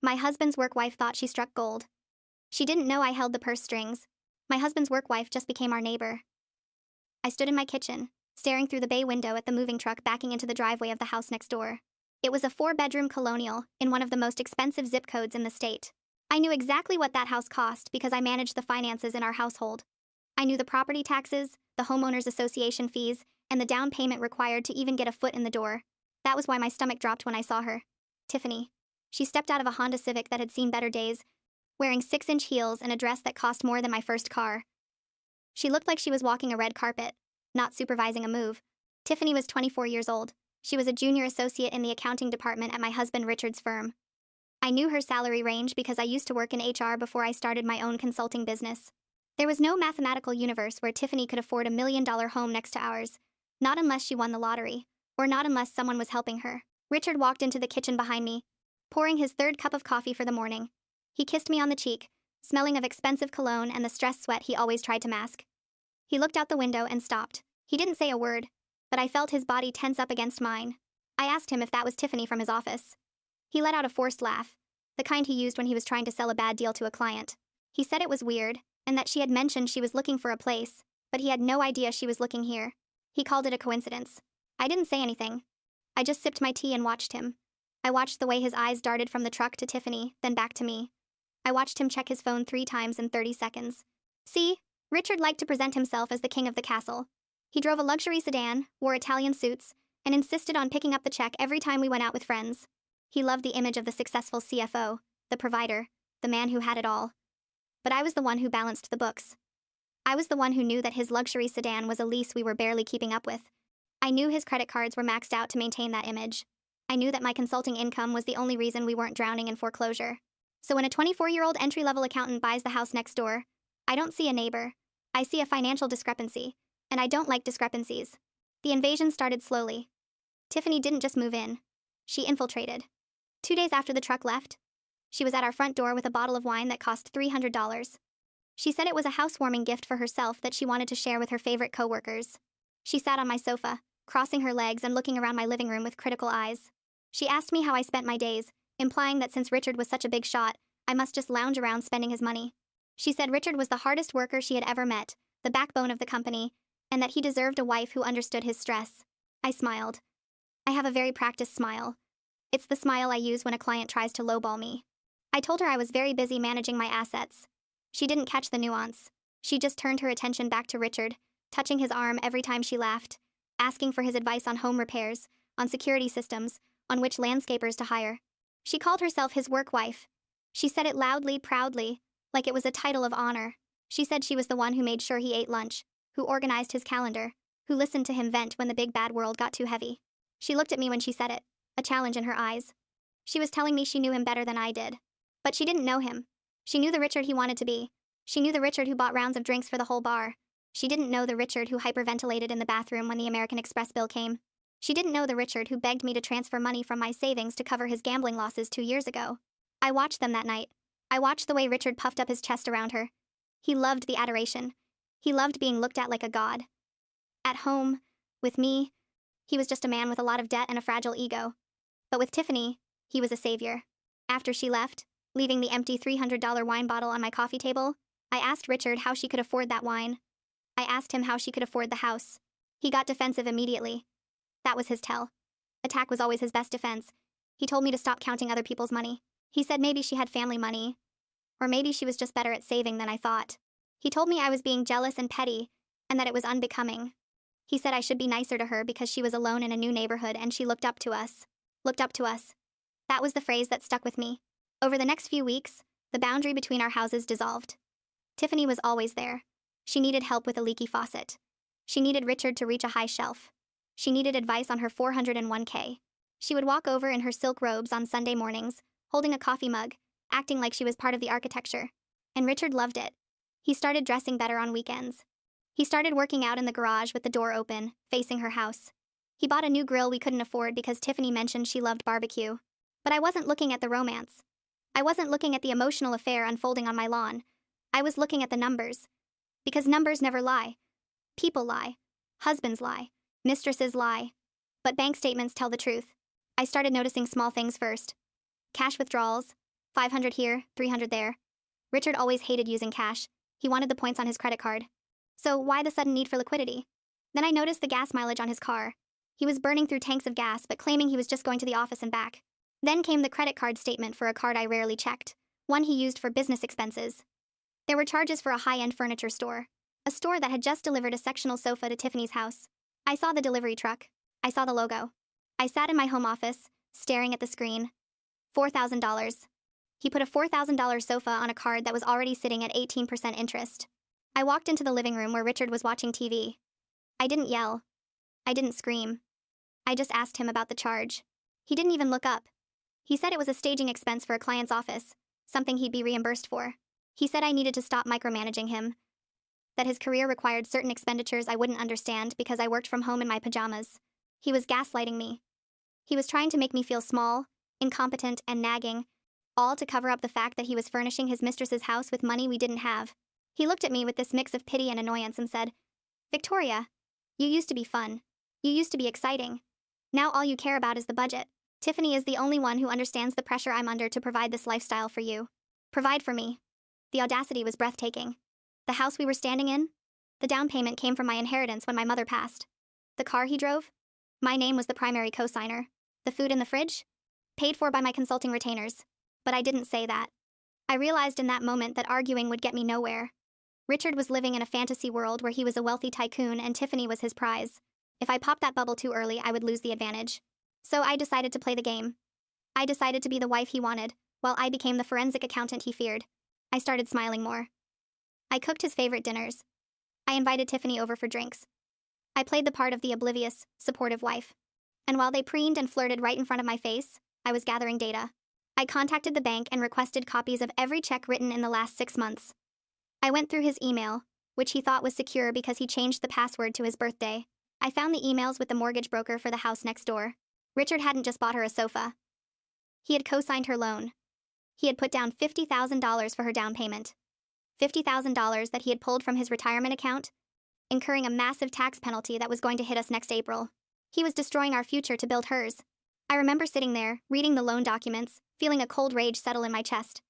My husband's work wife thought she struck gold. She didn't know I held the purse strings. My husband's work wife just became our neighbor. I stood in my kitchen, staring through the bay window at the moving truck backing into the driveway of the house next door. It was a 4-bedroom colonial in one of the most expensive zip codes in the state. I knew exactly what that house cost because I managed the finances in our household. I knew the property taxes, the homeowners association fees, and the down payment required to even get a foot in the door. That was why my stomach dropped when I saw her. Tiffany. She stepped out of a Honda Civic that had seen better days, wearing 6-inch heels and a dress that cost more than my first car. She looked like she was walking a red carpet, not supervising a move. Tiffany was 24 years old. She was a junior associate in the accounting department at my husband Richard's firm. I knew her salary range because I used to work in HR before I started my own consulting business. There was no mathematical universe where Tiffany could afford $1 million home next to ours, not unless she won the lottery, or not unless someone was helping her. Richard walked into the kitchen behind me, pouring his 3rd cup of coffee for the morning. He kissed me on the cheek, smelling of expensive cologne and the stress sweat he always tried to mask. He looked out the window and stopped. He didn't say a word, but I felt his body tense up against mine. I asked him if that was Tiffany from his office. He let out a forced laugh, the kind he used when he was trying to sell a bad deal to a client. He said it was weird, and that she had mentioned she was looking for a place, but he had no idea she was looking here. He called it a coincidence. I didn't say anything. I just sipped my tea and watched him. I watched the way his eyes darted from the truck to Tiffany, then back to me. I watched him check his phone 3 times in 30 seconds. See, Richard liked to present himself as the king of the castle. He drove a luxury sedan, wore Italian suits, and insisted on picking up the check every time we went out with friends. He loved the image of the successful CFO, the provider, the man who had it all. But I was the one who balanced the books. I was the one who knew that his luxury sedan was a lease we were barely keeping up with. I knew his credit cards were maxed out to maintain that image. I knew that my consulting income was the only reason we weren't drowning in foreclosure. So when a 24-year-old entry-level accountant buys the house next door, I don't see a neighbor. I see a financial discrepancy, and I don't like discrepancies. The invasion started slowly. Tiffany didn't just move in. She infiltrated. 2 days after the truck left, she was at our front door with a bottle of wine that cost $300. She said it was a housewarming gift for herself that she wanted to share with her favorite coworkers. She sat on my sofa, crossing her legs and looking around my living room with critical eyes. She asked me how I spent my days, implying that since Richard was such a big shot, I must just lounge around spending his money. She said Richard was the hardest worker she had ever met, the backbone of the company, and that he deserved a wife who understood his stress. I smiled. I have a very practiced smile. It's the smile I use when a client tries to lowball me. I told her I was very busy managing my assets. She didn't catch the nuance. She just turned her attention back to Richard, touching his arm every time she laughed, asking for his advice on home repairs, on security systems, on which landscapers to hire. She called herself his work wife. She said it loudly, proudly, like it was a title of honor. She said she was the one who made sure he ate lunch, who organized his calendar, who listened to him vent when the big bad world got too heavy. She looked at me when she said it, a challenge in her eyes. She was telling me she knew him better than I did. But she didn't know him. She knew the Richard he wanted to be. She knew the Richard who bought rounds of drinks for the whole bar. She didn't know the Richard who hyperventilated in the bathroom when the American Express bill came. She didn't know the Richard who begged me to transfer money from my savings to cover his gambling losses 2 years ago. I watched them that night. I watched the way Richard puffed up his chest around her. He loved the adoration. He loved being looked at like a god. At home, with me, he was just a man with a lot of debt and a fragile ego. But with Tiffany, he was a savior. After she left, leaving the empty $300 wine bottle on my coffee table, I asked Richard how she could afford that wine. I asked him how she could afford the house. He got defensive immediately. That was his tell. Attack was always his best defense. He told me to stop counting other people's money. He said maybe she had family money, or maybe she was just better at saving than I thought. He told me I was being jealous and petty, and that it was unbecoming. He said I should be nicer to her because she was alone in a new neighborhood and she looked up to us. Looked up to us. That was the phrase that stuck with me. Over the next few weeks, the boundary between our houses dissolved. Tiffany was always there. She needed help with a leaky faucet. She needed Richard to reach a high shelf. She needed advice on her 401k. She would walk over in her silk robes on Sunday mornings, holding a coffee mug, acting like she was part of the architecture. And Richard loved it. He started dressing better on weekends. He started working out in the garage with the door open, facing her house. He bought a new grill we couldn't afford because Tiffany mentioned she loved barbecue. But I wasn't looking at the romance. I wasn't looking at the emotional affair unfolding on my lawn. I was looking at the numbers. Because numbers never lie. People lie. Husbands lie. Mistresses lie. But bank statements tell the truth. I started noticing small things first. Cash withdrawals. 500 here, 300 there. Richard always hated using cash. He wanted the points on his credit card. So why the sudden need for liquidity? Then I noticed the gas mileage on his car. He was burning through tanks of gas but claiming he was just going to the office and back. Then came the credit card statement for a card I rarely checked, one he used for business expenses. There were charges for a high-end furniture store, a store that had just delivered a sectional sofa to Tiffany's house. I saw the delivery truck. I saw the logo. I sat in my home office, staring at the screen. $4,000. He put a $4,000 sofa on a card that was already sitting at 18% interest. I walked into the living room where Richard was watching TV. I didn't yell. I didn't scream. I just asked him about the charge. He didn't even look up. He said it was a staging expense for a client's office, something he'd be reimbursed for. He said I needed to stop micromanaging him, that his career required certain expenditures I wouldn't understand because I worked from home in my pajamas. He was gaslighting me. He was trying to make me feel small, incompetent, and nagging, all to cover up the fact that he was furnishing his mistress's house with money we didn't have. He looked at me with this mix of pity and annoyance and said, "Victoria, you used to be fun. You used to be exciting. Now all you care about is the budget. Tiffany is the only one who understands the pressure I'm under to provide this lifestyle for you. Provide for me." The audacity was breathtaking. The house we were standing in? The down payment came from my inheritance when my mother passed. The car he drove? My name was the primary co-signer. The food in the fridge? Paid for by my consulting retainers. But I didn't say that. I realized in that moment that arguing would get me nowhere. Richard was living in a fantasy world where he was a wealthy tycoon and Tiffany was his prize. If I popped that bubble too early, I would lose the advantage. So I decided to play the game. I decided to be the wife he wanted, while I became the forensic accountant he feared. I started smiling more. I cooked his favorite dinners. I invited Tiffany over for drinks. I played the part of the oblivious, supportive wife. And while they preened and flirted right in front of my face, I was gathering data. I contacted the bank and requested copies of every check written in the last 6 months. I went through his email, which he thought was secure because he changed the password to his birthday. I found the emails with the mortgage broker for the house next door. Richard hadn't just bought her a sofa. He had co-signed her loan. He had put down $50,000 for her down payment. $50,000 that he had pulled from his retirement account, incurring a massive tax penalty that was going to hit us next April. He was destroying our future to build hers. I remember sitting there, reading the loan documents, feeling a cold rage settle in my chest.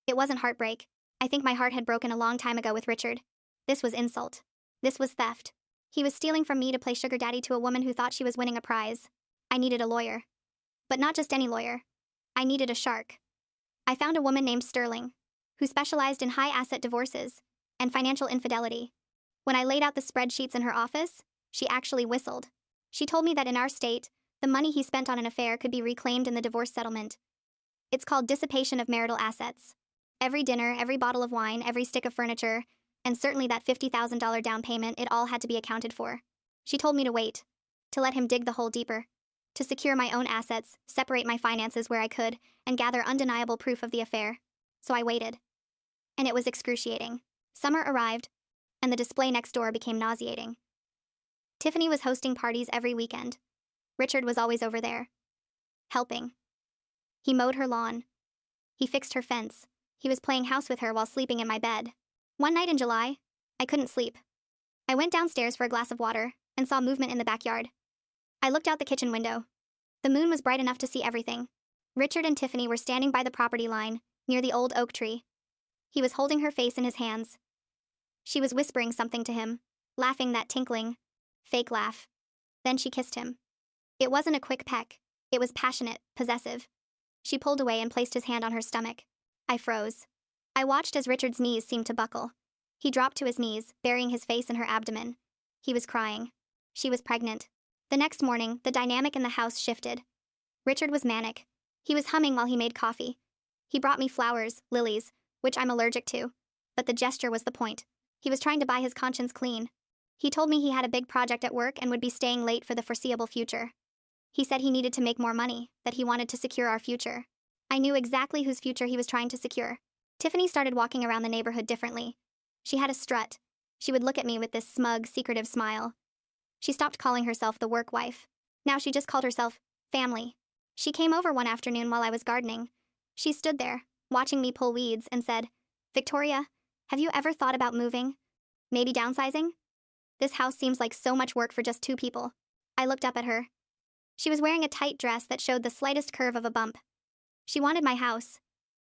It wasn't heartbreak. I think my heart had broken a long time ago with Richard. This was insult. This was theft. He was stealing from me to play sugar daddy to a woman who thought she was winning a prize. I needed a lawyer. But not just any lawyer. I needed a shark. I found a woman named Sterling, who specialized in high-asset divorces and financial infidelity. When I laid out the spreadsheets in her office, she actually whistled. She told me that in our state, the money he spent on an affair could be reclaimed in the divorce settlement. It's called dissipation of marital assets. Every dinner, every bottle of wine, every stick of furniture, and certainly that $50,000 down payment, it all had to be accounted for. She told me to wait, to let him dig the hole deeper, to secure my own assets, separate my finances where I could, and gather undeniable proof of the affair. So I waited. And it was excruciating. Summer arrived, and the display next door became nauseating. Tiffany was hosting parties every weekend. Richard was always over there, helping. He mowed her lawn. He fixed her fence. He was playing house with her while sleeping in my bed. One night in July, I couldn't sleep. I went downstairs for a glass of water and saw movement in the backyard. I looked out the kitchen window. The moon was bright enough to see everything. Richard and Tiffany were standing by the property line, near the old oak tree. He was holding her face in his hands. She was whispering something to him, laughing that tinkling, fake laugh. Then she kissed him. It wasn't a quick peck. It was passionate, possessive. She pulled away and placed his hand on her stomach. I froze. I watched as Richard's knees seemed to buckle. He dropped to his knees, burying his face in her abdomen. He was crying. She was pregnant. The next morning, the dynamic in the house shifted. Richard was manic. He was humming while he made coffee. He brought me flowers, lilies, which I'm allergic to. But the gesture was the point. He was trying to buy his conscience clean. He told me he had a big project at work and would be staying late for the foreseeable future. He said he needed to make more money, that he wanted to secure our future. I knew exactly whose future he was trying to secure. Tiffany started walking around the neighborhood differently. She had a strut. She would look at me with this smug, secretive smile. She stopped calling herself the work wife. Now she just called herself family. She came over one afternoon while I was gardening. She stood there, watching me pull weeds, and said, "Victoria, have you ever thought about moving? Maybe downsizing? This house seems like so much work for just 2 people." I looked up at her. She was wearing a tight dress that showed the slightest curve of a bump. She wanted my house.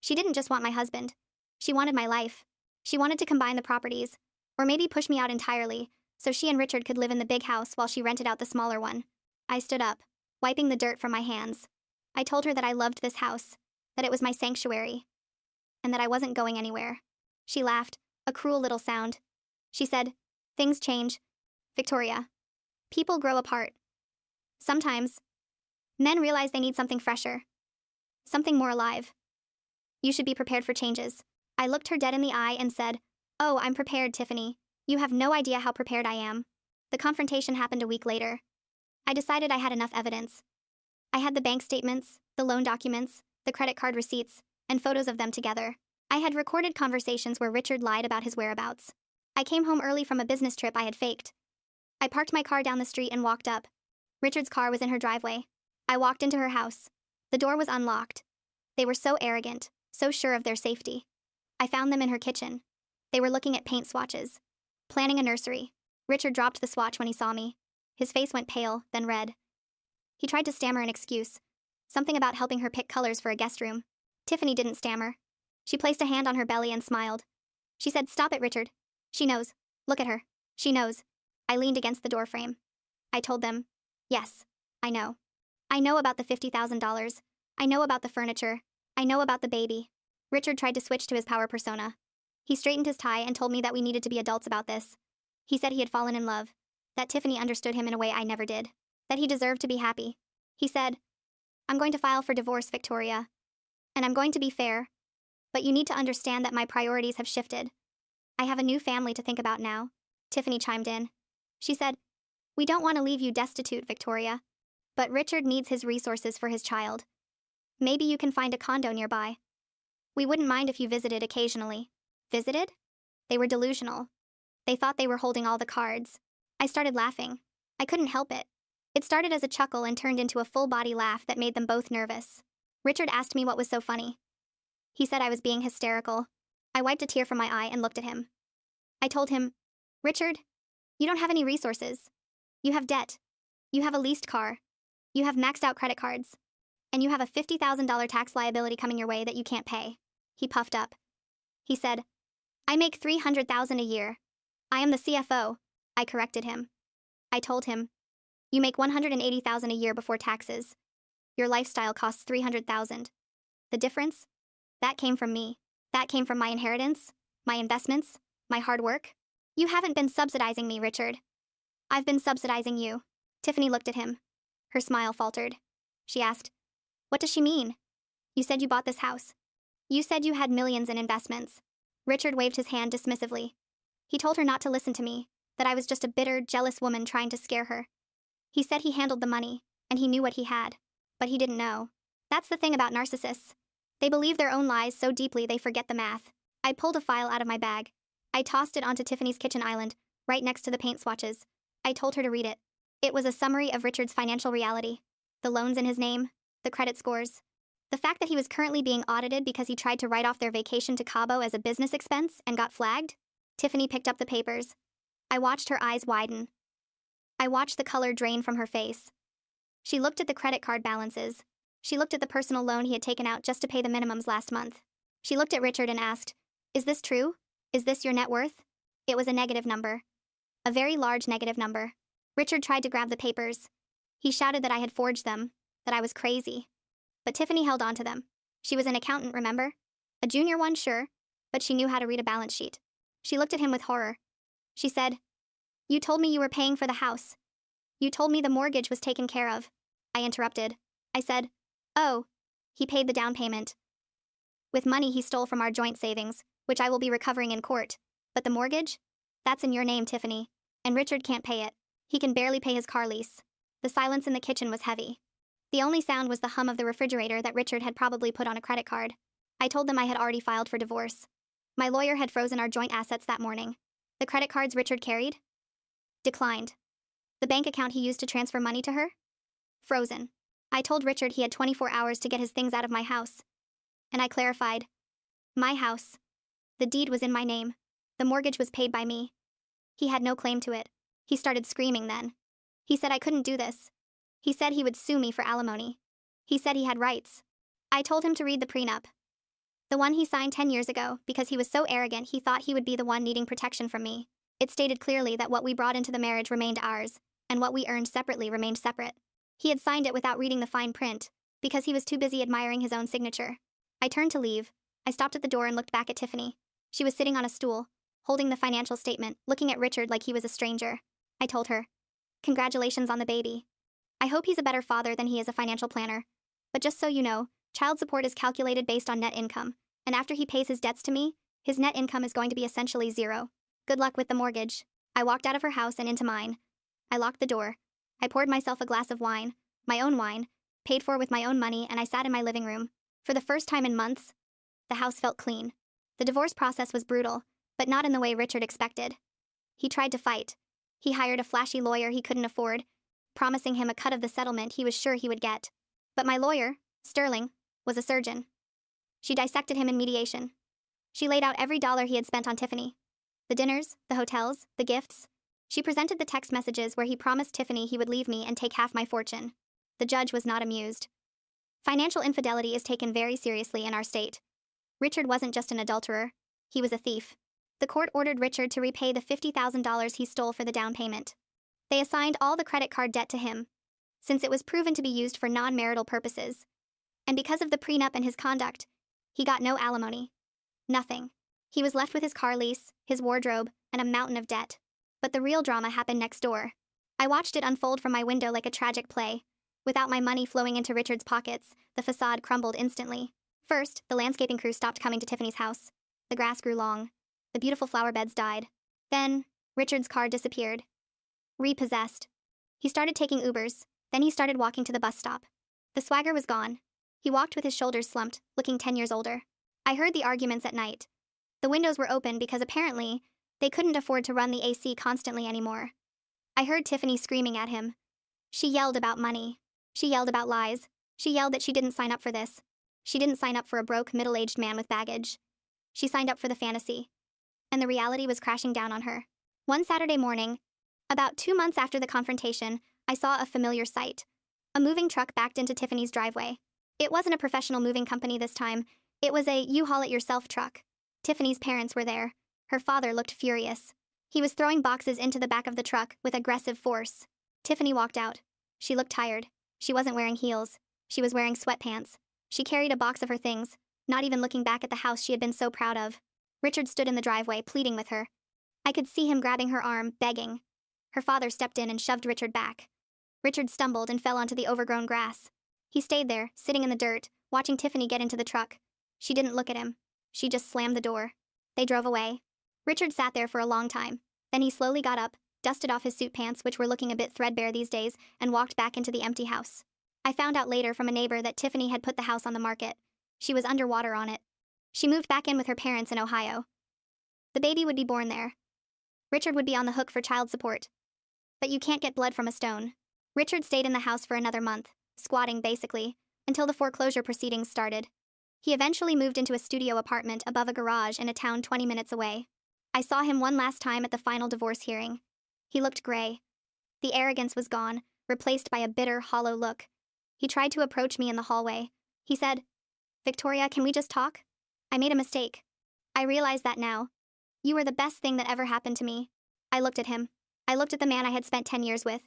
She didn't just want my husband. She wanted my life. She wanted to combine the properties, or maybe push me out entirely, so she and Richard could live in the big house while she rented out the smaller one. I stood up, wiping the dirt from my hands. I told her that I loved this house, that it was my sanctuary, and that I wasn't going anywhere. She laughed, a cruel little sound. She said, "Things change, Victoria. People grow apart. Sometimes, men realize they need something fresher, something more alive. You should be prepared for changes." I looked her dead in the eye and said, "Oh, I'm prepared, Tiffany. You have no idea how prepared I am." The confrontation happened a week later. I decided I had enough evidence. I had the bank statements, the loan documents, the credit card receipts, and photos of them together. I had recorded conversations where Richard lied about his whereabouts. I came home early from a business trip I had faked. I parked my car down the street and walked up. Richard's car was in her driveway. I walked into her house. The door was unlocked. They were so arrogant, so sure of their safety. I found them in her kitchen. They were looking at paint swatches, planning a nursery. Richard dropped the swatch when he saw me. His face went pale, then red. He tried to stammer an excuse, something about helping her pick colors for a guest room. Tiffany didn't stammer. She placed a hand on her belly and smiled. She said, "Stop it, Richard. She knows. Look at her. She knows." I leaned against the doorframe. I told them, "Yes, I know. I know about the $50,000. I know about the furniture. I know about the baby." Richard tried to switch to his power persona. He straightened his tie and told me that we needed to be adults about this. He said he had fallen in love, that Tiffany understood him in a way I never did, that he deserved to be happy. He said, "I'm going to file for divorce, Victoria. And I'm going to be fair. But you need to understand that my priorities have shifted. I have a new family to think about now." Tiffany chimed in. She said, "We don't want to leave you destitute, Victoria. But Richard needs his resources for his child. Maybe you can find a condo nearby. We wouldn't mind if you visited occasionally." Visited? They were delusional. They thought they were holding all the cards. I started laughing. I couldn't help it. It started as a chuckle and turned into a full-body laugh that made them both nervous. Richard asked me what was so funny. He said I was being hysterical. I wiped a tear from my eye and looked at him. I told him, "Richard, you don't have any resources. You have debt. You have a leased car. You have maxed-out credit cards. And you have a $50,000 tax liability coming your way that you can't pay." He puffed up. He said, "I make $300,000 a year. I am the CFO." I corrected him. I told him, "You make $180,000 a year before taxes. Your lifestyle costs $300,000. The difference? That came from me. That came from my inheritance, my investments, my hard work. You haven't been subsidizing me, Richard. I've been subsidizing you." Tiffany looked at him. Her smile faltered. She asked, "What does she mean? You said you bought this house. You said you had millions in investments." Richard waved his hand dismissively. He told her not to listen to me, that I was just a bitter, jealous woman trying to scare her. He said he handled the money, and he knew what he had. But he didn't know. That's the thing about narcissists. They believe their own lies so deeply they forget the math. I pulled a file out of my bag. I tossed it onto Tiffany's kitchen island, right next to the paint swatches. I told her to read it. It was a summary of Richard's financial reality. The loans in his name, the credit scores, the fact that he was currently being audited because he tried to write off their vacation to Cabo as a business expense and got flagged. Tiffany picked up the papers. I watched her eyes widen. I watched the color drain from her face. She looked at the credit card balances. She looked at the personal loan he had taken out just to pay the minimums last month. She looked at Richard and asked, "Is this true? Is this your net worth?" It was a negative number. A very large negative number. Richard tried to grab the papers. He shouted that I had forged them, that I was crazy. But Tiffany held on to them. She was an accountant, remember? A junior one, sure, but she knew how to read a balance sheet. She looked at him with horror. She said, "You told me you were paying for the house. You told me the mortgage was taken care of." I interrupted. I said, "Oh, he paid the down payment. With money he stole from our joint savings, which I will be recovering in court. But the mortgage? That's in your name, Tiffany. And Richard can't pay it. He can barely pay his car lease." The silence in the kitchen was heavy. The only sound was the hum of the refrigerator that Richard had probably put on a credit card. I told them I had already filed for divorce. My lawyer had frozen our joint assets that morning. The credit cards Richard carried? Declined. The bank account he used to transfer money to her? Frozen. I told Richard he had 24 hours to get his things out of my house. And I clarified. My house. The deed was in my name. The mortgage was paid by me. He had no claim to it. He started screaming then. He said I couldn't do this. He said he would sue me for alimony. He said he had rights. I told him to read the prenup. The one he signed 10 years ago, because he was so arrogant he thought he would be the one needing protection from me. It stated clearly that what we brought into the marriage remained ours, and what we earned separately remained separate. He had signed it without reading the fine print, because he was too busy admiring his own signature. I turned to leave. I stopped at the door and looked back at Tiffany. She was sitting on a stool, holding the financial statement, looking at Richard like he was a stranger. I told her, "Congratulations on the baby. I hope he's a better father than he is a financial planner. But just so you know, child support is calculated based on net income, and after he pays his debts to me, his net income is going to be essentially zero. Good luck with the mortgage." I walked out of her house and into mine. I locked the door. I poured myself a glass of wine, my own wine, paid for with my own money, and I sat in my living room. For the first time in months, the house felt clean. The divorce process was brutal, but not in the way Richard expected. He tried to fight. He hired a flashy lawyer he couldn't afford, promising him a cut of the settlement he was sure he would get. But my lawyer, Sterling, was a surgeon. She dissected him in mediation. She laid out every dollar he had spent on Tiffany. The dinners, the hotels, the gifts. She presented the text messages where he promised Tiffany he would leave me and take half my fortune. The judge was not amused. Financial infidelity is taken very seriously in our state. Richard wasn't just an adulterer, he was a thief. The court ordered Richard to repay the $50,000 he stole for the down payment. They assigned all the credit card debt to him, since it was proven to be used for non-marital purposes. And because of the prenup and his conduct, he got no alimony. Nothing. He was left with his car lease, his wardrobe, and a mountain of debt. But the real drama happened next door. I watched it unfold from my window like a tragic play. Without my money flowing into Richard's pockets, the facade crumbled instantly. First, the landscaping crew stopped coming to Tiffany's house. The grass grew long. The beautiful flower beds died. Then, Richard's car disappeared. Repossessed. He started taking Ubers. Then he started walking to the bus stop. The swagger was gone. He walked with his shoulders slumped, looking 10 years older. I heard the arguments at night. The windows were open because apparently, they couldn't afford to run the AC constantly anymore. I heard Tiffany screaming at him. She yelled about money. She yelled about lies. She yelled that she didn't sign up for this. She didn't sign up for a broke, middle-aged man with baggage. She signed up for the fantasy. And the reality was crashing down on her. One Saturday morning, about 2 months after the confrontation, I saw a familiar sight. A moving truck backed into Tiffany's driveway. It wasn't a professional moving company this time. It was a you-haul-it-yourself truck. Tiffany's parents were there. Her father looked furious. He was throwing boxes into the back of the truck with aggressive force. Tiffany walked out. She looked tired. She wasn't wearing heels. She was wearing sweatpants. She carried a box of her things, not even looking back at the house she had been so proud of. Richard stood in the driveway, pleading with her. I could see him grabbing her arm, begging. Her father stepped in and shoved Richard back. Richard stumbled and fell onto the overgrown grass. He stayed there, sitting in the dirt, watching Tiffany get into the truck. She didn't look at him. She just slammed the door. They drove away. Richard sat there for a long time. Then he slowly got up, dusted off his suit pants, which were looking a bit threadbare these days, and walked back into the empty house. I found out later from a neighbor that Tiffany had put the house on the market. She was underwater on it. She moved back in with her parents in Ohio. The baby would be born there. Richard would be on the hook for child support. But you can't get blood from a stone. Richard stayed in the house for another month, squatting basically, until the foreclosure proceedings started. He eventually moved into a studio apartment above a garage in a town 20 minutes away. I saw him one last time at the final divorce hearing. He looked gray. The arrogance was gone, replaced by a bitter, hollow look. He tried to approach me in the hallway. He said, "Victoria, can we just talk? I made a mistake. I realize that now. You were the best thing that ever happened to me." I looked at him. I looked at the man I had spent 10 years with.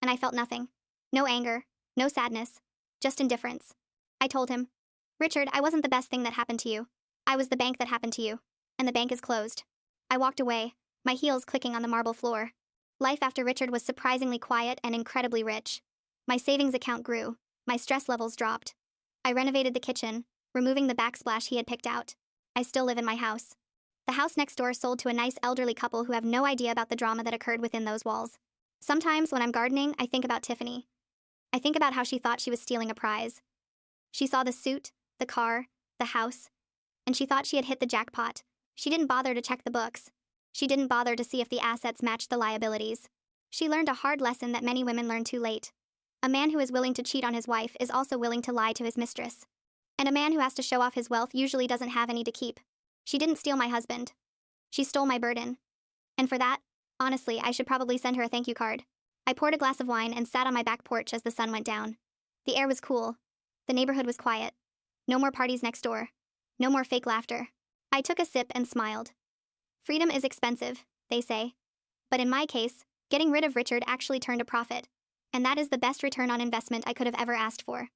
And I felt nothing. No anger, no sadness, just indifference. I told him, "Richard, I wasn't the best thing that happened to you. I was the bank that happened to you. And the bank is closed." I walked away, my heels clicking on the marble floor. Life after Richard was surprisingly quiet and incredibly rich. My savings account grew. My stress levels dropped. I renovated the kitchen, removing the backsplash he had picked out. I still live in my house. The house next door sold to a nice elderly couple who have no idea about the drama that occurred within those walls. Sometimes when I'm gardening, I think about Tiffany. I think about how she thought she was stealing a prize. She saw the suit, the car, the house, and she thought she had hit the jackpot. She didn't bother to check the books. She didn't bother to see if the assets matched the liabilities. She learned a hard lesson that many women learn too late. A man who is willing to cheat on his wife is also willing to lie to his mistress. And a man who has to show off his wealth usually doesn't have any to keep. She didn't steal my husband. She stole my burden. And for that, honestly, I should probably send her a thank you card. I poured a glass of wine and sat on my back porch as the sun went down. The air was cool. The neighborhood was quiet. No more parties next door. No more fake laughter. I took a sip and smiled. Freedom is expensive, they say. But in my case, getting rid of Richard actually turned a profit. And that is the best return on investment I could have ever asked for.